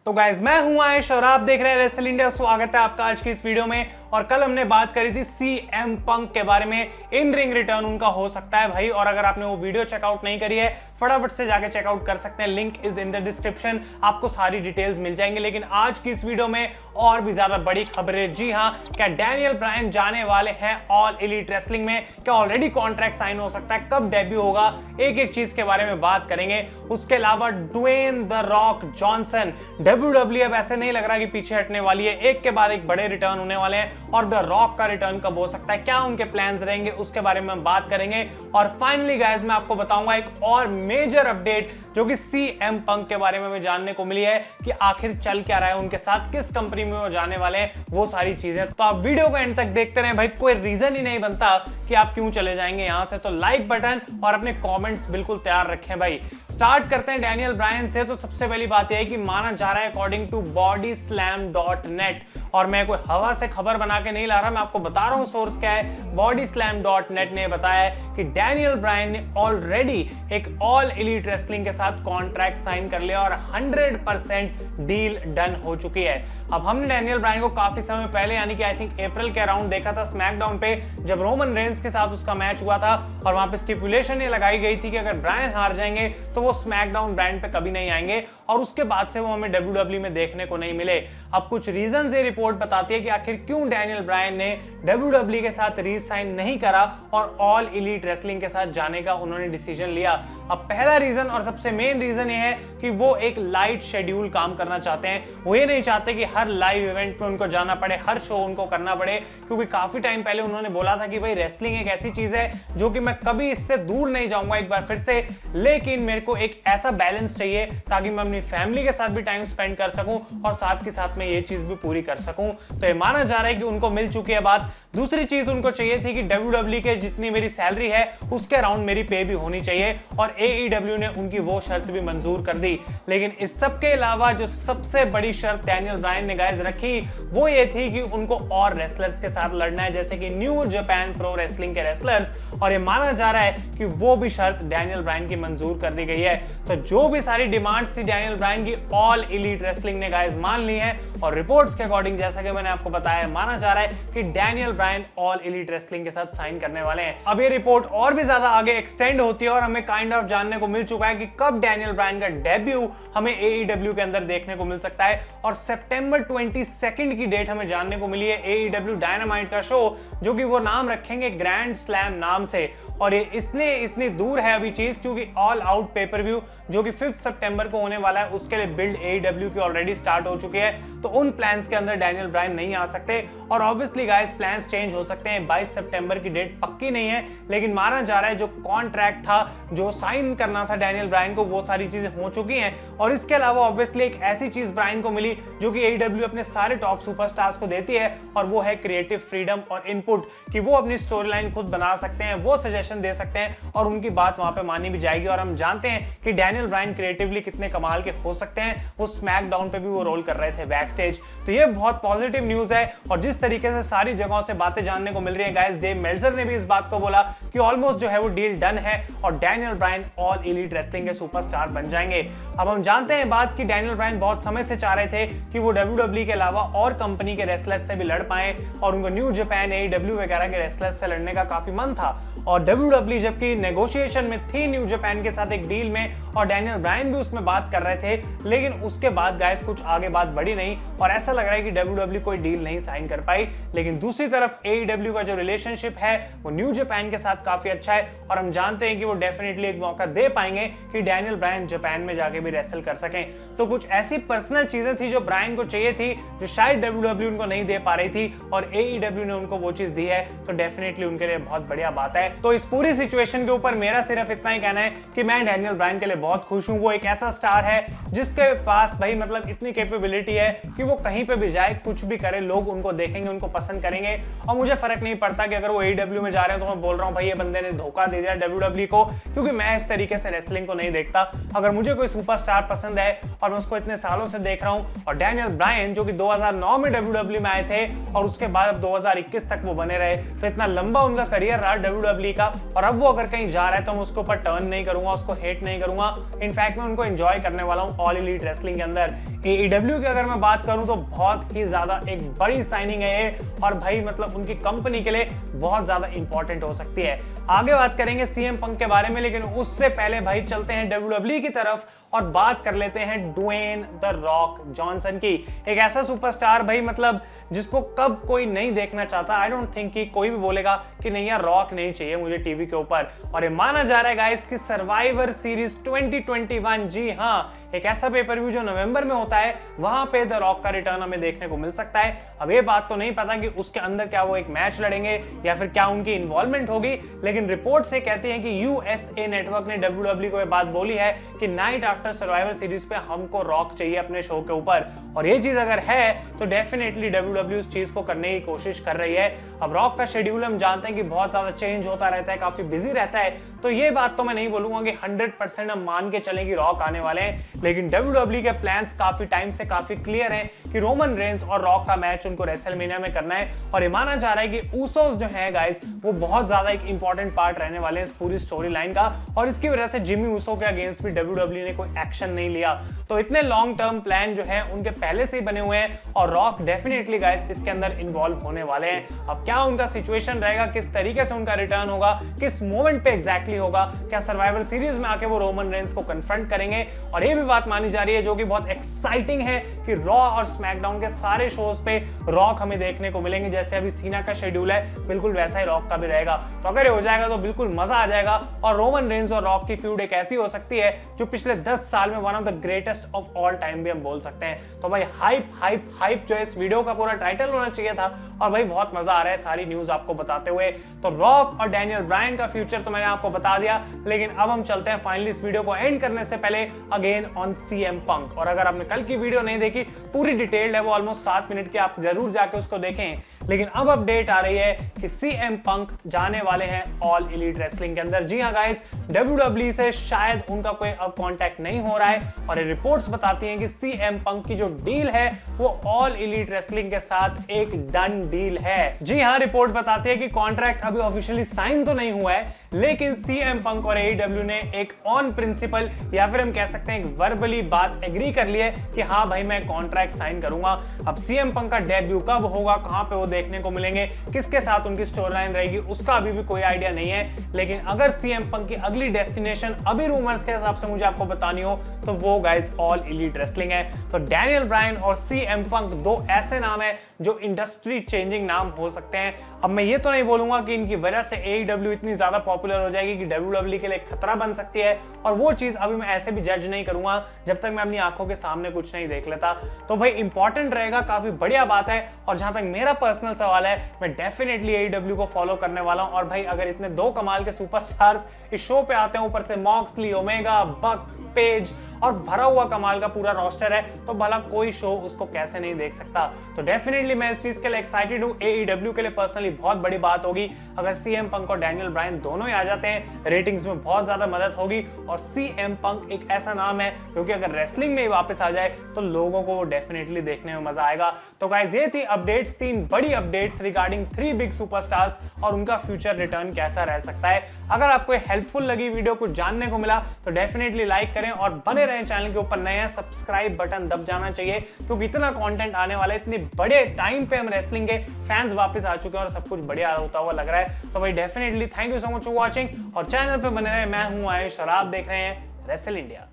तो गाइज मैं हूं आयुष और आप देख रहे हैं रेसल इंडिया। स्वागत है आपका आज की इस वीडियो में। और कल हमने बात करी थी सीएम पंक के बारे में, इन रिंग रिटर्न उनका हो सकता है भाई। और अगर आपने वो वीडियो चेकआउट नहीं करी है फटाफट से जाके चेकआउट कर सकते हैं, link is in the description, आपको सारी डिटेल्स मिल जाएंगे। लेकिन आज की इस वीडियो में और भी ज्यादा बड़ी खबरें। जी हाँ, क्या डैनियल ब्रायन जाने वाले हैं ऑल एलीट रेसलिंग में? क्या ऑलरेडी कॉन्ट्रैक्ट साइन हो सकता है? कब डेब्यू होगा? एक एक चीज के बारे में बात करेंगे। उसके अलावा Dwayne the Rock Johnson, WWE अब ऐसे नहीं लग रहा कि पीछे हटने वाली है, एक के बाद एक बड़े रिटर्न होने वाले हैं। और द रॉक का रिटर्न कब हो सकता है, क्या उनके प्लान्स रहेंगे, उसके बारे में हम बात करेंगे। और फाइनली गाइस मैं आपको बताऊंगा एक और मेजर अपडेट जो कि सीएम पंक के बारे में हमें जानने को मिली है कि आखिर चल क्या रहा है उनके साथ, किस कंपनी में वो जाने वाले हैं, वो सारी चीजें। तो आप वीडियो को एंड तक देखते रहें भाई, कोई रीजन ही नहीं बनता कि आप क्यों चले जाएंगे यहां से। तो लाइक बटन और अपने कमेंट्स बिल्कुल तैयार रखें भाई। स्टार्ट करते हैं डैनियल ब्रायन से। तो सबसे पहली बात यह है कि माना जा रहा है अकॉर्डिंग टू bodyslam.net, और मैं कोई हवा से खबर बना के नहीं ला रहा, मैं आपको बता रहा हूं सोर्स क्या है। bodyslam.net ने बताया है कि डैनियल ब्रायन ने ऑलरेडी एक ऑल एलीट रेसलिंग के साथ कॉन्ट्रैक्ट साइन कर लिया और 100% डील डन हो चुकी है। अब हमने डैनियल ब्रायन को काफी समय पहले यानी कि आई थिंक अप्रैल के अराउंड देखा था स्मैकडाउन पे, जब रोमन रेंस के साथ उसका मैच हुआ था। और वहां पे स्टिपुलेशन ये लगाई गई थी कि अगर ब्रायन हार जाएंगे तो वो स्मैकडाउन ब्रांड पे कभी नहीं आएंगे, और उसके बाद से वो हमें WWE में देखने को नहीं मिले। अब कुछ रीजन ये रिपोर्ट बताती है कि आखिर क्यों डैनियल ब्रायन ने WWE के साथ री-साइन नहीं करा और ऑल एलीट रेसलिंग के साथ जाने का उन्होंने डिसीजन लिया। अब पहला रीजन और सबसे मेन रीजन ये है कि वो एक लाइट शेड्यूल काम करना चाहते हैं। वो ये नहीं चाहते कि हर लाइव इवेंट में उनको जाना पड़े, हर शो उनको करना पड़े, क्योंकि काफी टाइम पहले उन्होंने बोला था कि भाई रेसलिंग एक ऐसी चीज है जो कि मैं कभी इससे दूर नहीं जाऊंगा एक बार फिर से, लेकिन मेरे को एक ऐसा बैलेंस चाहिए ताकि मैं अपनी फैमिली के साथ भी टाइम स्पेंड कर सकूं और साथ के साथ में ये चीज भी पूरी कर सकूं। तो ये माना जा रहा है कि उनको मिल चुकी है बात। दूसरी चीज उनको चाहिए थी कि WWE के जितनी मेरी सैलरी है उसके अराउंड मेरी पे भी होनी चाहिए, और AEW ने उनकी वो शर्त भी मंजूर कर दी। लेकिन इस सब के अलावा जो सबसे बड़ी शर्त डैनियल ब्रायन ने गाइस रखी वो ये थी कि उनको और रेसलर्स के साथ लड़ना है, जैसे कि न्यू जापान प्रो रेसलिंग के रेसलर्स, और ये माना जा रहा है कि वो भी शर्त डैनियल ब्रायन की मंजूर कर दी गई है। तो जो भी सारी डिमांड्स थी डैनियल ब्रायन की ऑल एलीट रेसलिंग ने गाइस मान ली है, और रिपोर्ट्स के अकॉर्डिंग जैसा कि मैंने आपको बताया माना जा रहा है कि Daniel Bryan all elite wrestling के साथ साइन करने वाले हैं। अब ये रिपोर्ट और भी ज्यादा आगे एक्सटेंड होती है और हमें काइंड ऑफ जानने को मिल चुका है कि कब डैनियल ब्रायन का डेब्यू हमें AEW के अंदर देखने को मिल सकता है। और सितंबर 22 की डेट हमें जानने को मिली है AEW डायनामाइट का शो, जो कि वो नाम रखेंगे ग्रैंड स्लैम नाम से। और ये इसलिए इतनी दूर है अभी चीज क्योंकि ऑल आउट पेपर व्यू जो कि 5 सितंबर को होने वाला है उसके लिए बिल्ड AEW की ऑलरेडी स्टार्ट हो चुकी है। तो उन प्लान्स के अंदर डैनियल ब्रायन नहीं आ सकते, और ऑब्वियसली गाइस प्लान्स चेंज हो सकते हैं। 22 सितंबर की डेट पक्की नहीं है, लेकिन माना जा रहा है जो कॉन्ट्रैक्ट था जो साइन करना था डैनियल ब्रायन को वो सारी चीजें हो चुकी हैं। और इसके अलावा ऑब्वियसली एक ऐसी चीज ब्रायन को मिली जो कि AEW अपने सारे टॉप सुपरस्टार्स को देती है, और वो है क्रिएटिव फ्रीडम और इनपुट, कि वो अपनी स्टोरी लाइन खुद बना सकते हैं, वो सजेशन दे सकते हैं और उनकी बात वहां पे मानी भी जाएगी। और हम जानते हैं कि डैनियल ब्रायन क्रिएटिवली कितने कमाल के हो सकते हैं। वो स्मैकडाउन पे भी वो रोल कर रहे थे बैक स्टेज। तो ये बहुत पॉजिटिव न्यूज है। और जिस तरीके से सारी जगहों से बातें जानने को मिल रही है गाइस, डेव मेल्जर ने भी इस बात को बोला कि ऑलमोस्ट जो है वो डील डन है और Daniel Bryan all elite wrestling के सुपरस्टार बन जाएंगे। अब हम जानते हैं बात कि डैनियल ब्रायन बहुत समय से चाह रहे थे कि वो WWE के अलावा और कंपनी के रेसलर्स से भी लड़ पाए, और उनको न्यू जापान AEW वगैरह के रेसलर्स से लड़ने का काफी मन था। और WWE जबकि नेगोशिएशन में थी न्यू जापान के साथ एक डील में, और डैनियल ब्रायन भी उसमें बात कर रहे थे, लेकिन उसके बाद गाइस कुछ आगे बात बढ़ी नहीं, और ऐसा लग रहा है कि WWE कोई डील नहीं साइन कर पाई। लेकिन दूसरी तरफ AEW का जो रिलेशनशिप है वो न्यू जापान के साथ काफी अच्छा है, और हम जानते हैं कि वो डेफिनेटली एक मौका दे पाएंगे कि डैनियल ब्रायन जापान में जाके भी रेसल कर सकें। तो कुछ ऐसी पर्सनल चीजें थी जो ब्रायन को चाहिए थी, जो शायद WWE उनको नहीं दे पा रही थी, और AEW ने उनको वो चीज दी है। तो डेफिनेटली उनके लिए बहुत बढ़िया बात है। तो इस पूरी सिचुएशन के ऊपर मेरा सिर्फ इतना ही कहना है कि मैं डैनियल ब्रायन के लिए बहुत खुश हूं। वो एक ऐसा स्टार है जिसके पास भाई मतलब इतनी कैपेबिलिटी है कि वो कहीं पे भी जाए, कुछ भी करे, लोग उनको देखेंगे देखेंगे उनको पसंद करेंगे। और मुझे फर्क नहीं पड़ता कि अगर वो AEW में जा रहे हैं तो मैं बोल रहा हूँ भाई ये बंदे ने धोखा दे दिया WWE को, क्योंकि मैं इस तरीके से रेसलिंग को नहीं देखता। अगर मुझे कोई सुपरस्टार पसंद है और मैं उसको इतने सालों से देख रहा हूँ, और डैनियल ब्रायन जो कि 2009 में WWE में आए थे और उसके बाद अब 2021 तक वो बने रहे, तो इतना लंबा उनका करियर रहा WWE का, और अब वो अगर कहीं जा रहा है तो मैं उसके ऊपर टर्न नहीं करूंगा, उसको हेट नहीं करूंगा। इनफैक्ट मैं उनको एंजॉय करने वाला हूं ऑल एलीट रेसलिंग के अंदर। AEW की अगर मैं बात करूं तो बहुत ही ज्यादा एक बड़ी साइनिंग है ये, और भाई मतलब उनकी कंपनी के लिए बहुत ज्यादा इंपॉर्टेंट हो सकती है। आगे बात करेंगे CM पंक के बारे में, लेकिन उससे पहले भाई चलते हैं WWE की तरफ और बात कर लेते हैं ड्वेन द रॉक जॉनसन की। एक ऐसा सुपरस्टार भाई मतलब जिसको कब कोई नहीं देखना चाहता। आई डोंट थिंक कि कोई भी बोलेगा कि नहीं यार रॉक नहीं चाहिए मुझे टीवी के ऊपर। और ये माना जा रहा है गाइस कि सर्वाइवर सीरीज 2021, जी हाँ, एक ऐसा पेपर व्यू जो नवंबर में होता है, वहां पे द रॉक का रिटर्न हमें देखने को मिल सकता है। अब ये बात तो नहीं पता कि उसके अंदर क्या वो एक मैच लड़ेंगे या फिर क्या उनकी इन्वॉल्वमेंट होगी, लेकिन रिपोर्ट से कहती है कि USA नेटवर्क ने WWE को ये बात बोली है कि नाइट आफ्टर सर्वाइवर सीरीज पे हमको रॉक चाहिए अपने शो के ऊपर। और ये चीज अगर है तो डेफिनेटली WWE उस चीज को करने की कोशिश कर रही है। अब रॉक का शेड्यूल हम जानते हैं कि बहुत ज्यादा चेंज होता रहता है, काफी बिजी रहता है, तो ये बात तो मैं नहीं बोलूंगा कि 100% हम मान के चलें कि रॉक आने वाले हैं, लेकिन WWE के प्लान्स काफी टाइम से काफी क्लियर हैं कि रोमन रेंस और रॉक का मैच उनको रेसलमेनिया में करना है। और ये माना जा रहा है कि ऊसोस जो है गाइस वो बहुत ज्यादा एक इंपॉर्टेंट पार्ट रहने वाले हैं इस पूरी स्टोरी लाइन का, और इसकी वजह से जिमी ऊसो के अगेंस्ट भी WWE ने कोई एक्शन नहीं लिया। तो इतने लॉन्ग टर्म प्लान जो है उनके पहले से ही बने हुए हैं, और रॉक डेफिनेटली गाइस इसके अंदर इन्वॉल्व होने वाले हैं। अब क्या उनका सिचुएशन रहेगा, किस तरीके से उनका रिटर्न होगा, किस मोमेंट पे एग्जैक्टली होगा, क्या सर्वाइवर सीरीज में आके वो रोमन रेंस को कन्फ्रंट करेंगे। और ये भी बात मानी जा रही है जो कि बहुत एक्साइटिंग है कि रॉ और स्मैकडाउन के सारे शोज पे रॉक हमें देखने को मिलेंगे। जैसे अभी सीना का शेड्यूल है बिल्कुल वैसा ही रॉक का भी रहेगा। तो अगर ये हो जाएगा तो बिल्कुल मजा आ जाएगा, और रोमन रेंस और रॉक की फ्यूड एक ऐसी हो सकती है जो पिछले 10 साल में one of the greatest of all time भी हम बोल सकते हैं। तो भाई हाइप हाइप हाइप जो इस वीडियो का पूरा टाइटल होना चाहिए था, और भाई बहुत मजा आ रहा है सारी न्यूज आपको बताते हुए। तो रॉक और डैनियल ब्रायन का फ्यूचर तो मैंने आपको बता दिया, लेकिन अब हम चलते हैं फाइनली इस वीडियो को एंड करने से पहले अगेन ऑन CM पंक। और अगर आपने कल की वीडियो नहीं देखी, पूरी डिटेल्ड है, वो ऑलमोस्ट 7 मिनट की, आप जरूर जाके उसको देखें। लेकिन अब अपडेट आ रही है कि CM पंक जाने वाले हैं ऑल एलीट रेसलिंग के अंदर। जी हाँ गाइस, WWE से शायद उनका कोई अब कांटेक्ट नहीं हो रहा है, और ये रिपोर्ट्स बताती हैं कि CM पंक की जो डील है वो ऑल एलीट रेसलिंग के साथ एक डन डील है। जी हाँ, रिपोर्ट बताती है कि कॉन्ट्रैक्ट अभी ऑफिशियली साइन तो नहीं हुआ है, लेकिन CM पंक और AEW ने एक ऑन प्रिंसिपल या फिर हम कह सकते हैं एक वर्बली बात एग्री कर ली है कि हाँ भाई मैं कॉन्ट्रैक्ट साइन करूंगा। अब CM पंक का डेब्यू कब होगा, कहां पे वो देखने को मिलेंगे, किसके साथ उनकी स्टोरी लाइन रहेगी, उसका अभी भी कोई आइडिया नहीं है। लेकिन अगर CM पंक की अगली डेस्टिनेशन अभी रूमर्स के हिसाब से मुझे आपको बतानी हो तो वो गाइस ऑल एलीट रेसलिंग है। तो डैनियल ब्रायन और CM पंक दो ऐसे नाम है जो इंडस्ट्री चेंजिंग नाम हो सकते हैं। अब मैं ये तो नहीं बोलूंगा कि इनकी वजह से AEW इतनी ज्यादा पॉपुलर हो जाएगी कि WWE के लिए खतरा बन सकती है, और वो चीज अभी मैं ऐसे भी जज नहीं करूंगा जब तक मैं अपनी आंखों के सामने कुछ नहीं देख लेता। तो भाई इंपॉर्टेंट रहेगा, काफी बढ़िया बात है। और जहां तक मेरा पर्सनल सवाल है, मैं डेफिनेटली AEW को फॉलो करने वाला हूं। और भाई अगर इतने दो कमाल के सुपरस्टार्स इस शो पे आते हैं, ऊपर से मॉक्सली, ओमेगा, बक्स, पेज और भरा हुआ कमाल का पूरा रोस्टर है, तो भला कोई शो उसको कैसे नहीं देख सकता। तो डेफिनेटली मैं इस चीज के लिए एक्साइटेड हूं। AEW के लिए पर्सनली बहुत बड़ी बात होगी अगर CM पंक और डैनियल ब्रायन दोनों ही आ जाते हैं, रेटिंग्स में बहुत ज्यादा मदद होगी। और CM पंक एक ऐसा नाम है क्योंकि अगर रेसलिंग में ही वापस आ जाए तो लोगों को वो डेफिनेटली देखने में मजा आएगा। तो गाइस ये थी अपडेट्स, 3 बड़ी अपडेट्स रिगार्डिंग 3 बिग सुपरस्टार्स और उनका फ्यूचर रिटर्न कैसा रह सकता है। अगर आपको हेल्पफुल लगी वीडियो, कुछ जानने को मिला, तो डेफिनेटली लाइक करें और बने रहें चैनल के ऊपर। नए हैं, सब्सक्राइब बटन दब जाना चाहिए, क्योंकि इतना कंटेंट आने वाला है, इतने बड़े टाइम पे हम रेसलिंग के फैंस वापस आ चुके हैं और सब कुछ बढ़िया होता हुआ लग रहा है। तो भाई definitely thank you so much for watching, और चैनल पे बने रहे। मैं हूं आयुष और आप देख रहे हैं रेसल इंडिया।